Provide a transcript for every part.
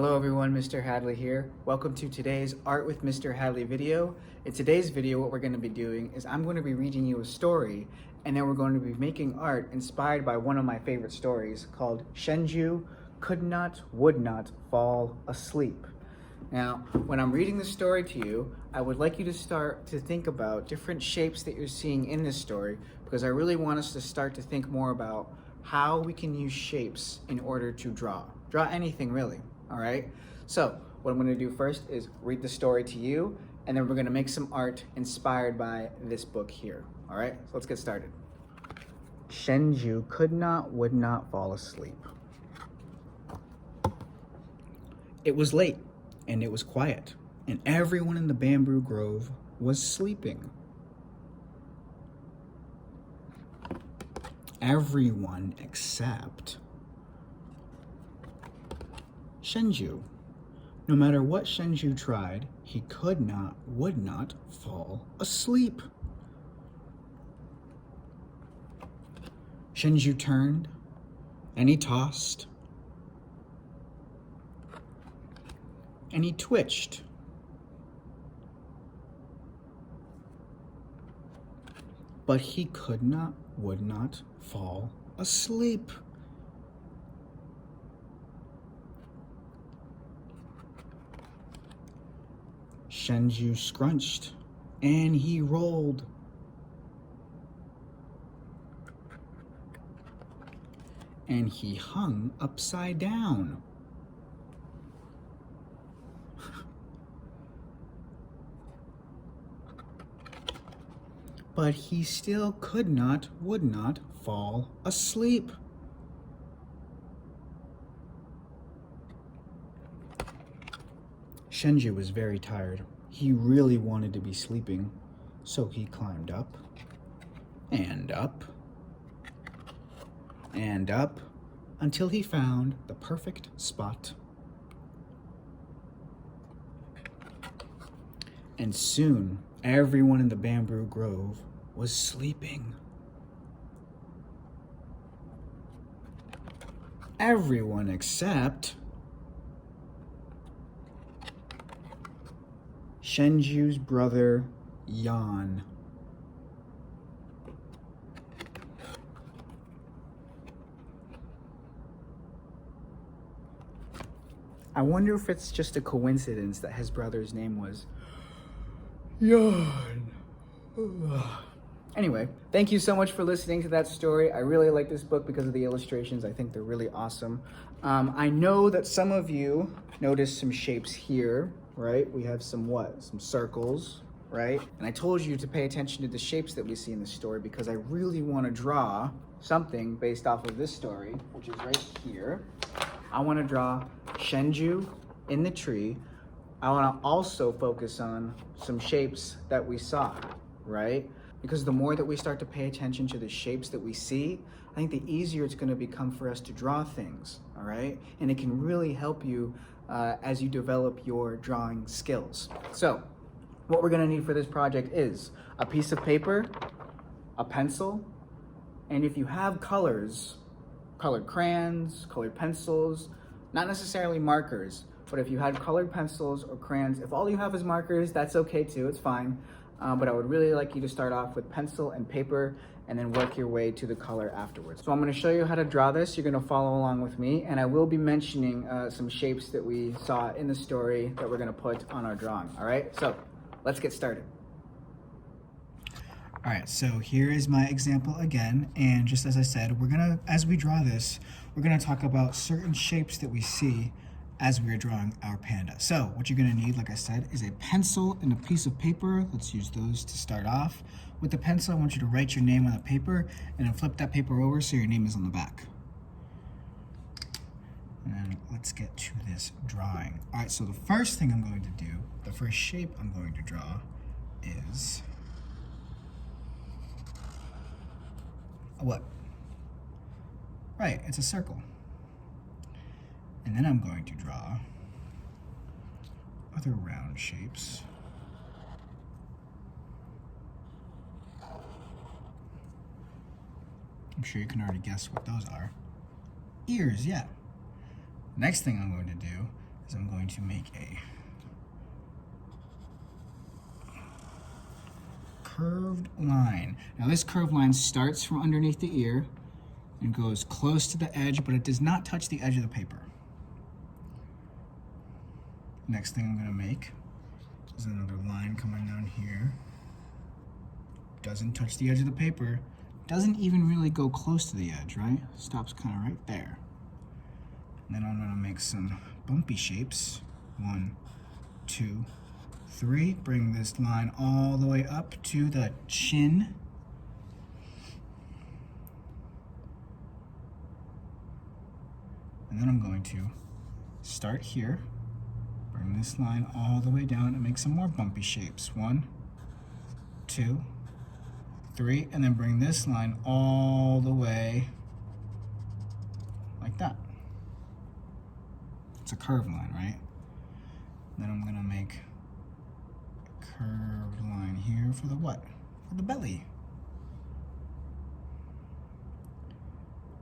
Hello everyone, Mr. Hadley here. Welcome to today's Art with Mr. Hadley video. In today's video, what we're going to be doing is I'm going to be reading you a story, and then we're going to be making art inspired by one of my favorite stories called Chengdu Could Not, Would Not Fall Asleep. Now, when I'm reading the story to you, I would like you to start to think about different shapes that you're seeing in this story, because I really want us to start to think more about how we can use shapes in order to draw. Draw anything really. All right, so what I'm going to do first is read the story to you, and then we're going to make some art inspired by this book here. All right, so let's get started. Chengdu could not, would not fall asleep. It was late, and it was quiet, and everyone in the bamboo grove was sleeping. Everyone except Chengdu. No matter what Chengdu tried, he could not, would not fall asleep. Chengdu turned, and he tossed, and he twitched. But he could not, would not fall asleep. Chengdu scrunched, and he rolled. And he hung upside down. But he still could not, would not fall asleep. Chengdu was very tired. He really wanted to be sleeping, so he climbed up, and up, and up, until he found the perfect spot. And soon, everyone in the bamboo grove was sleeping. Everyone except Chengdu's brother, Yan. I wonder if it's just a coincidence that his brother's name was Yan. Anyway, thank you so much for listening to that story. I really like this book because of the illustrations. I think they're really awesome. I know that some of you noticed some shapes here, right? We have some circles, right? And I told you to pay attention to the shapes that we see in the story because I really want to draw something based off of this story, which is right here. I want to draw Chengdu in the tree. I want to also focus on some shapes that we saw, right? Because the more that we start to pay attention to the shapes that we see, I think the easier it's going to become for us to draw things, all right? And it can really help you as you develop your drawing skills. So what we're going to need for this project is a piece of paper, a pencil, and if you have colors, colored crayons, colored pencils, not necessarily markers, but if you had colored pencils or crayons, if all you have is markers, that's okay too, it's fine. But I would really like you to start off with pencil and paper and then work your way to the color afterwards. So I'm going to show you how to draw this. You're going to follow along with me, and I will be mentioning some shapes that we saw in the story that we're going to put on our drawing. All right, so let's get started. All right, so here is my example again, and just as I said, as we draw this, we're going to talk about certain shapes that we see as we're drawing our panda. So what you're gonna need, like I said, is a pencil and a piece of paper. Let's use those to start off. With the pencil, I want you to write your name on the paper and then flip that paper over so your name is on the back. And let's get to this drawing. All right, so the first thing I'm going to do, the first shape I'm going to draw is a what? Right, it's a circle. And then I'm going to draw other round shapes. I'm sure you can already guess what those are. Ears, yeah. Next thing I'm going to do is I'm to make a curved line. Now this curved line starts from underneath the ear and goes close to the edge, but it does not touch the edge of the paper. Next thing I'm gonna make is another line coming down here. Doesn't touch the edge of the paper. Doesn't even really go close to the edge, right? Stops kind of right there. And then I'm gonna make some bumpy shapes. 1, 2, 3. Bring this line all the way up to the chin. And then I'm going to start here, bring this line all the way down and make some more bumpy shapes. 1, 2, 3, and then bring this line all the way like that. It's a curved line, right? Then I'm gonna make a curved line here for the what? For the belly.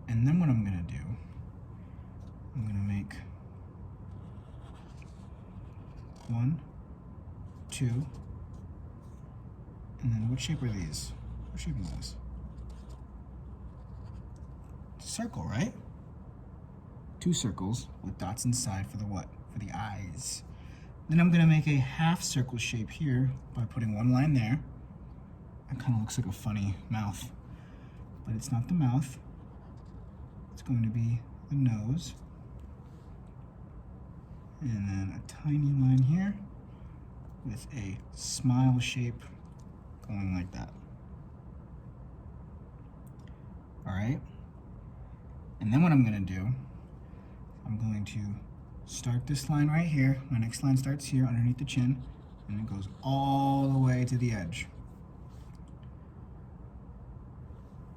And then what I'm gonna do, I'm gonna make 1, 2, and then what shape are these? What shape is this? Circle, right? 2 circles with dots inside for the what? For the eyes. Then I'm gonna make a half circle shape here by putting 1 line there. It kind of looks like a funny mouth, but it's not the mouth. It's going to be the nose. And then a tiny line here with a smile shape going like that. All right? And then what I'm gonna do, I'm going to start this line right here. My next line starts here underneath the chin, and it goes all the way to the edge.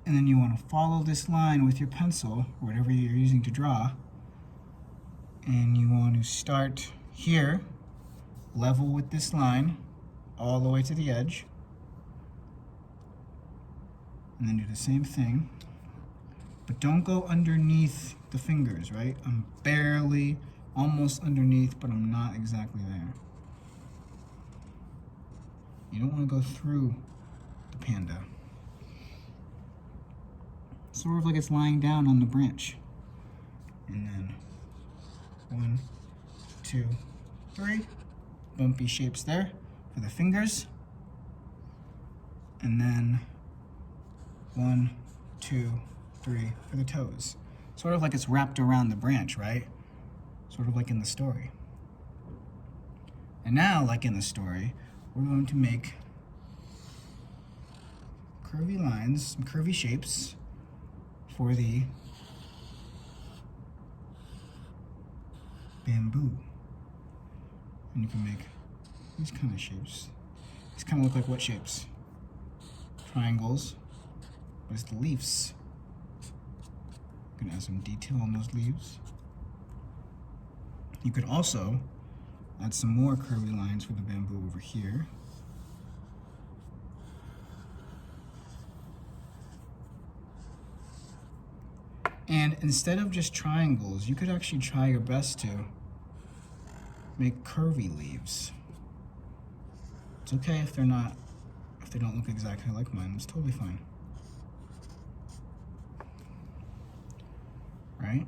And then you want to follow this line with your pencil, or whatever you're using to draw, and you want to start here, level with this line, all the way to the edge, and then do the same thing. But don't go underneath the fingers, right? I'm barely, almost underneath, but I'm not exactly there. You don't want to go through the panda. Sort of like it's lying down on the branch. And then 1, 2, 3. Bumpy shapes there for the fingers. And then 1, 2, 3 for the toes. Sort of like it's wrapped around the branch, right? Sort of like in the story. And now, like in the story, we're going to make curvy lines, some curvy shapes for the bamboo. And you can make these kind of shapes. These kind of look like what shapes? Triangles. But it's the leaves. I'm gonna add some detail on those leaves. You could also add some more curvy lines for the bamboo over here. And instead of just triangles, you could actually try your best to make curvy leaves. It's okay if they don't look exactly like mine. It's totally fine. Right?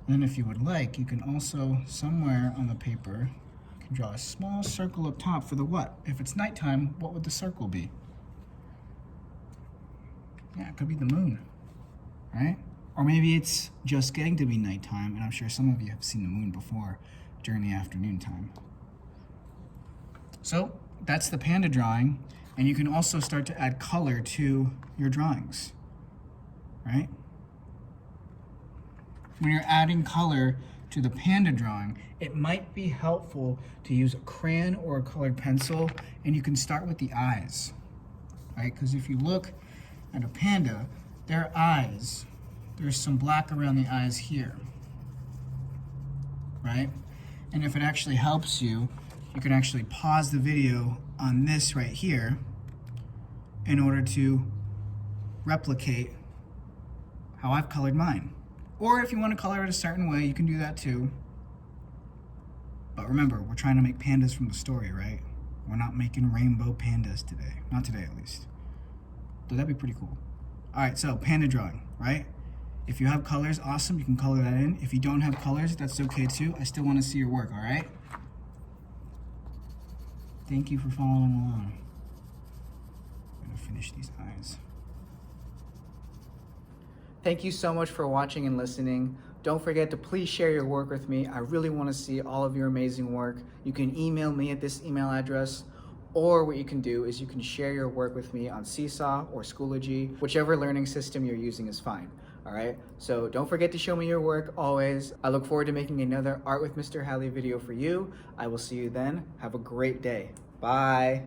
And then if you would like, you can also, somewhere on the paper, you can draw a small circle up top for the what? If it's nighttime, what would the circle be? Yeah, it could be the moon, right? Or maybe it's just getting to be nighttime, and I'm sure some of you have seen the moon before during the afternoon time. So that's the panda drawing, and you can also start to add color to your drawings, right? When you're adding color to the panda drawing, it might be helpful to use a crayon or a colored pencil, and you can start with the eyes, right? Because if you look at a panda, their eyes, there's some black around the eyes here, right? And if it actually helps you, you can actually pause the video on this right here in order to replicate how I've colored mine. Or if you want to color it a certain way, you can do that too. But remember, we're trying to make pandas from the story, right? We're not making rainbow pandas today. Not today, at least. Though that'd be pretty cool. All right, so panda drawing, right? If you have colors, awesome, you can color that in. If you don't have colors, that's okay too. I still want to see your work, all right? Thank you for following along. I'm gonna finish these eyes. Thank you so much for watching and listening. Don't forget to please share your work with me. I really want to see all of your amazing work. You can email me at this email address, or what you can do is you can share your work with me on Seesaw or Schoology. Whichever learning system you're using is fine. All right, so don't forget to show me your work always. I look forward to making another Art with Mr. Hadley video for you. I will see you then. Have a great day. Bye.